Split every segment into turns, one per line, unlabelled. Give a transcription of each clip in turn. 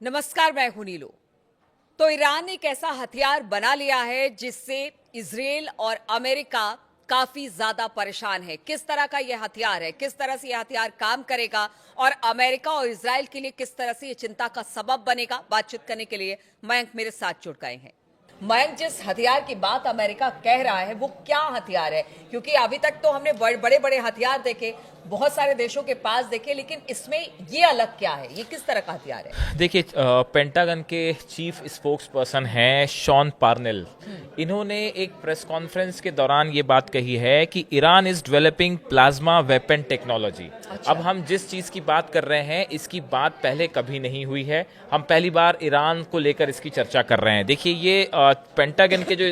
नमस्कार, मैं हूं नीलू। तो ईरान ने एक ऐसा हथियार बना लिया है जिससे इजराइल और अमेरिका काफी ज्यादा परेशान है। किस तरह का यह हथियार है, किस तरह से यह हथियार काम करेगा और अमेरिका और इजराइल के लिए किस तरह से यह चिंता का सबब बनेगा, बातचीत करने के लिए मयंक मेरे साथ जुड़ गए हैं। मयंक, जिस हथियार की बात अमेरिका कह रहा है वो क्या हथियार है? क्योंकि अभी तक तो हमने बड़े बड़े हथियार देखे, बहुत सारे देशों के पास देखे, लेकिन इसमें ये अलग क्या है? ये किस तरह का हथियार है?
देखिए, पेंटागन के चीफ स्पोक्स पर्सन हैं शॉन पार्नेल। इन्होंने एक प्रेस कॉन्फ्रेंस के दौरान ये बात कही है कि Iran is developing plasma weapon technology.
अच्छा।
अब हम जिस चीज़ की बात कर रहे हैं इसकी बात पहले कभी नहीं हुई है। हम पहली बार ईरान को लेकर इसकी चर्चा कर रहे हैं। देखिए, ये पेंटागन के जो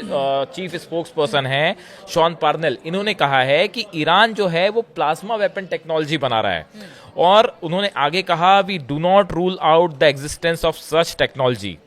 चीफ स्पोक्स पर्सन हैं शॉन पार्नेल, इन्होंने कहा है कि ईरान जो है वो प्लाज्मा वेपन टेक्नोलॉजी बना रहा है। और उन्होंने आगे कहा, we do not rule out the existence of such technology.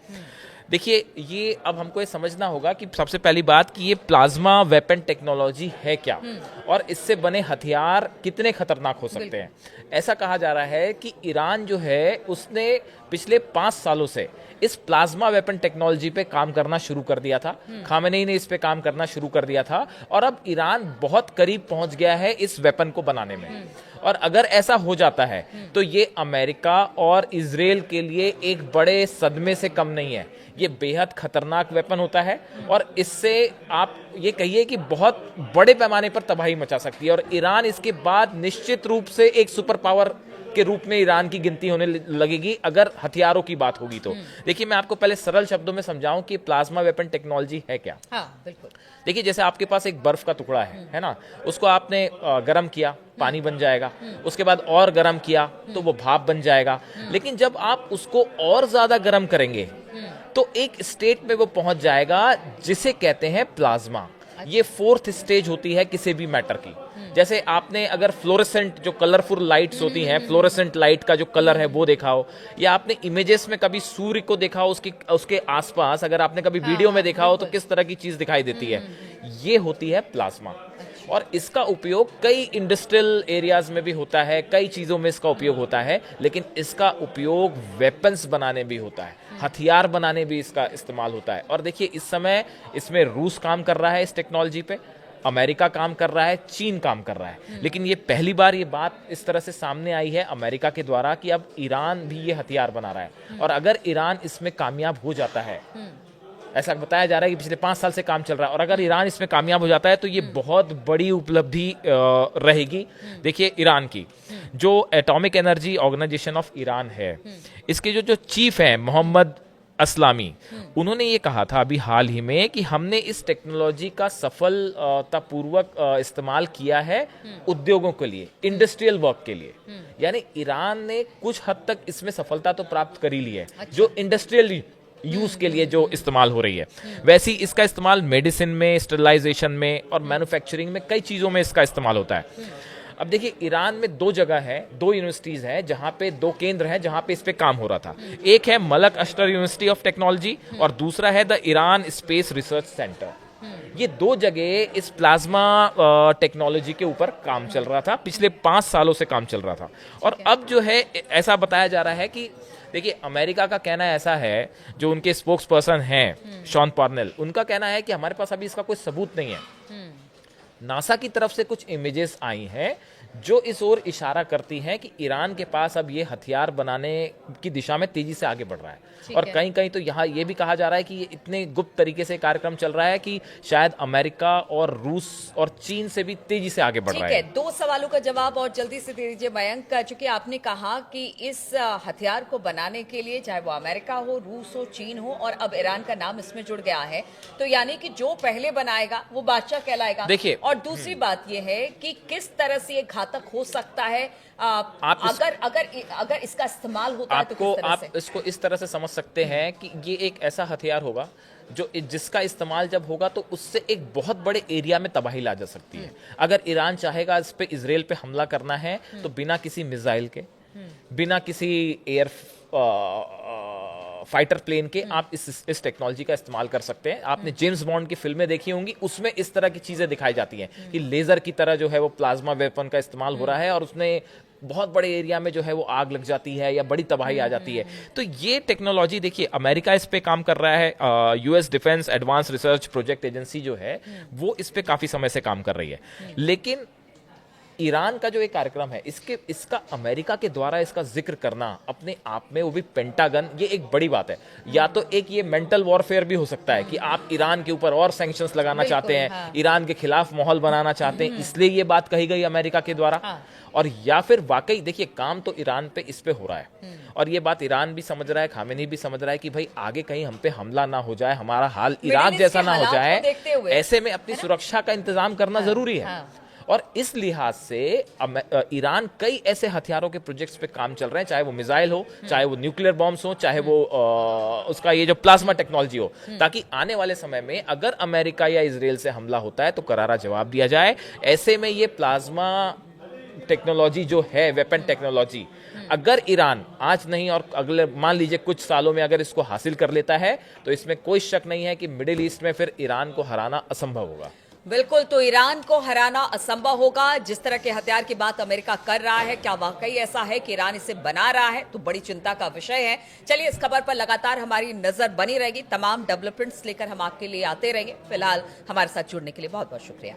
देखिए, ये अब हमको ये समझना होगा कि सबसे पहली बात कि ये प्लाज्मा वेपन टेक्नोलॉजी है क्या और इससे बने हथियार कितने खतरनाक हो सकते हैं। ऐसा कहा जा रहा है कि ईरान जो है उसने पिछले 5 सालों से इस प्लाज्मा वेपन टेक्नोलॉजी पे काम करना शुरू कर दिया था। खामेनेई ने इस पे काम करना शुरू कर दिया था और अब ईरान बहुत करीब पहुंच गया है इस वेपन को बनाने में। और अगर ऐसा हो जाता है तो ये अमेरिका और इजराइल के लिए एक बड़े सदमे से कम नहीं है। ये बेहद खतरनाक वेपन होता है और इससे आप ये कहिए कि बहुत बड़े पैमाने पर तबाही मचा सकती है और ईरान इसके बाद निश्चित रूप से एक सुपर पावर के रूप में ईरान की गिनती होने लगेगी अगर हथियारों की बात होगी तो। देखिए, मैं आपको पहले सरल शब्दों में समझाऊं कि प्लाज्मा वेपन टेक्नोलॉजी है क्या।
हाँ, बिल्कुल।
देखिए, जैसे आपके पास एक बर्फ का टुकड़ा है ना, उसको आपने गर्म किया, पानी बन जाएगा। उसके बाद और गर्म किया तो वो भाप बन जाएगा। लेकिन जब आप उसको और ज्यादा गर्म करेंगे तो एक स्टेट में वो पहुंच जाएगा जिसे कहते हैं प्लाज्मा। ये 4th स्टेज होती है किसी भी मैटर की। जैसे आपने अगर फ्लोरेसेंट जो कलरफुल लाइट्स होती हैं, फ्लोरेसेंट लाइट का जो कलर है वो देखा हो, या आपने इमेजेस में कभी सूर्य को देखा हो, उसके आसपास अगर आपने कभी वीडियो में देखा हो तो किस तरह की चीज दिखाई देती है, ये होती है प्लाज्मा। और इसका उपयोग कई इंडस्ट्रियल एरियाज में भी होता है, कई चीजों में इसका उपयोग होता है, लेकिन इसका उपयोग वेपन्स बनाने भी होता है, हथियार बनाने भी इसका इस्तेमाल होता है। और देखिए, इस समय इसमें रूस काम कर रहा है इस टेक्नोलॉजी पे, अमेरिका काम कर रहा है, चीन काम कर रहा है। लेकिन ये पहली बार ये बात इस तरह से सामने आई है अमेरिका के द्वारा कि अब ईरान भी ये हथियार बना रहा है। और अगर ईरान इसमें कामयाब हो जाता है, ऐसा बताया जा रहा है कि पिछले 5 साल से काम चल रहा है, और अगर ईरान इसमें कामयाब हो जाता है तो ये बहुत बड़ी उपलब्धि रहेगी। देखिए, ईरान की जो atomic energy organisation of Iran है, इसके जो चीफ हैं मोहम्मद असलामी, उन्होंने ये कहा था अभी हाल ही में कि हमने इस टेक्नोलॉजी का सफलतापूर्वक इस्तेमाल किया है उद्योगों के लिए, इंडस्ट्रियल वर्क के लिए। यानी ईरान ने कुछ हद तक इसमें सफलता तो प्राप्त कर ही ली है। जो इंडस्ट्रियल यूज के लिए जो इस्तेमाल हो रही है, वैसे ही इसका इस्तेमाल मेडिसिन में, स्टरलाइजेशन में और मैन्युफैक्चरिंग में, कई चीजों में इसका इस्तेमाल होता है। अब देखिए, ईरान में 2 जगह है, 2 यूनिवर्सिटीज हैं जहां पे 2 केंद्र हैं जहां पे इस पे काम हो रहा था। एक है मलक अशटर यूनिवर्सिटी ऑफ टेक्नोलॉजी और दूसरा है the Iran space research centre. ये 2 जगह इस प्लाज्मा टेक्नोलॉजी के ऊपर काम चल रहा था, पिछले 5 सालों से काम चल रहा था। और अब जो है ऐसा बताया जा रहा है कि देखिए, अमेरिका का कहना ऐसा है, जो उनके स्पोक्स पर्सन हैं शॉन पार्नेल, उनका कहना है कि हमारे पास अभी इसका कोई सबूत नहीं है। नासा की तरफ से कुछ इमेजेस आई हैं जो इस ओर इशारा करती हैं कि ईरान के पास अब ये हथियार बनाने की दिशा में तेजी से आगे बढ़ रहा है। और कहीं कहीं तो यहाँ ये भी कहा जा रहा है कि ये इतने गुप्त तरीके से कार्यक्रम चल रहा है कि शायद अमेरिका और रूस और चीन से भी तेजी से आगे बढ़ रहा है।
2 सवालों का जवाब और जल्दी से दे दीजिए मयंक। चूंकि आपने कहा कि इस हथियार को बनाने के लिए चाहे वो अमेरिका हो, रूस हो, चीन हो, और अब ईरान का नाम इसमें जुड़ गया है, तो यानी कि जो पहले बनाएगा वो बादशाह कहलाएगा।
देखिए,
और दूसरी बात यह है कि किस तरह से ये घातक हो सकता है अगर इसका इस्तेमाल होता है तो किस तरह से?
आप इसको इस तरह से समझ सकते हैं कि ये एक ऐसा हथियार होगा जिसका इस्तेमाल जब होगा तो उससे एक बहुत बड़े एरिया में तबाही ला जा सकती है। अगर ईरान चाहेगा इस पे, इजराइल पे हमला करना है, तो बिना किसी मिसाइल के, बिना किसी एयर फाइटर प्लेन के आप इस टेक्नोलॉजी का इस्तेमाल कर सकते हैं। आपने जेम्स बॉन्ड की फिल्में देखी होंगी, उसमें इस तरह की चीजें दिखाई जाती हैं कि लेजर की तरह जो है वो प्लाज्मा वेपन का इस्तेमाल हो रहा है और उसने बहुत बड़े एरिया में जो है वो आग लग जाती है या बड़ी तबाही आ जाती है। तो ये टेक्नोलॉजी देखिए, अमेरिका इस पे काम कर रहा है, US defence advance research project agency जो है वो इस पे काफी समय से काम कर रही है। लेकिन ईरान का जो एक कार्यक्रम है, इसका अमेरिका के द्वारा इसका जिक्र करना अपने आप में, वो भी पेंटागन, ये एक बड़ी बात है। या तो एक ये मेंटल वॉरफेयर भी हो सकता है कि आप ईरान के ऊपर और सैंक्शंस लगाना चाहते हैं,
हाँ।
ईरान के खिलाफ माहौल बनाना चाहते हैं, इसलिए ये बात कही गई अमेरिका के द्वारा।
हाँ।
और या फिर वाकई देखिए, काम तो ईरान पे इस पे हो रहा है और ये बात ईरान भी समझ रहा है, खामेनी भी समझ रहा है कि भाई आगे कहीं हम पे हमला ना हो जाए, हमारा हाल इराक
ईस्ट
जैसा
के
ना हो
हालात
जाए,
को देखते हुए,
ऐसे में अपनी सुरक्षा का इंतजाम करना जरूरी है।
हाँ।
और इस लिहाज से ईरान कई ऐसे हथियारों के प्रोजेक्ट्स पे काम चल रहे हैं, चाहे वो मिसाइल हो, चाहे वो न्यूक्लियर बॉम्ब्स हो, चाहे वो उसका ये जो प्लाज्मा टेक्नोलॉजी हो, ताकि आने वाले समय में अगर अमेरिका या इजराइल से हमला होता है तो करारा जवाब दिया जाए। ऐसे में ये प्लाज्मा टेक्नोलॉजी जो है, वेपन टेक्नोलॉजी, अगर ईरान आज नहीं और अगले मान लीजिए कुछ सालों में अगर इसको हासिल कर लेता है तो इसमें कोई शक नहीं है कि मिडिल ईस्ट में फिर ईरान को हराना असंभव होगा।
बिल्कुल, तो ईरान को हराना असंभव होगा। जिस तरह के हथियार की बात अमेरिका कर रहा है, क्या वाकई ऐसा है कि ईरान इसे बना रहा है, तो बड़ी चिंता का विषय है। चलिए, इस खबर पर लगातार हमारी नजर बनी रहेगी, तमाम डेवलपमेंट्स लेकर हम आपके लिए आते रहेंगे। फिलहाल हमारे साथ जुड़ने के लिए बहुत बहुत शुक्रिया।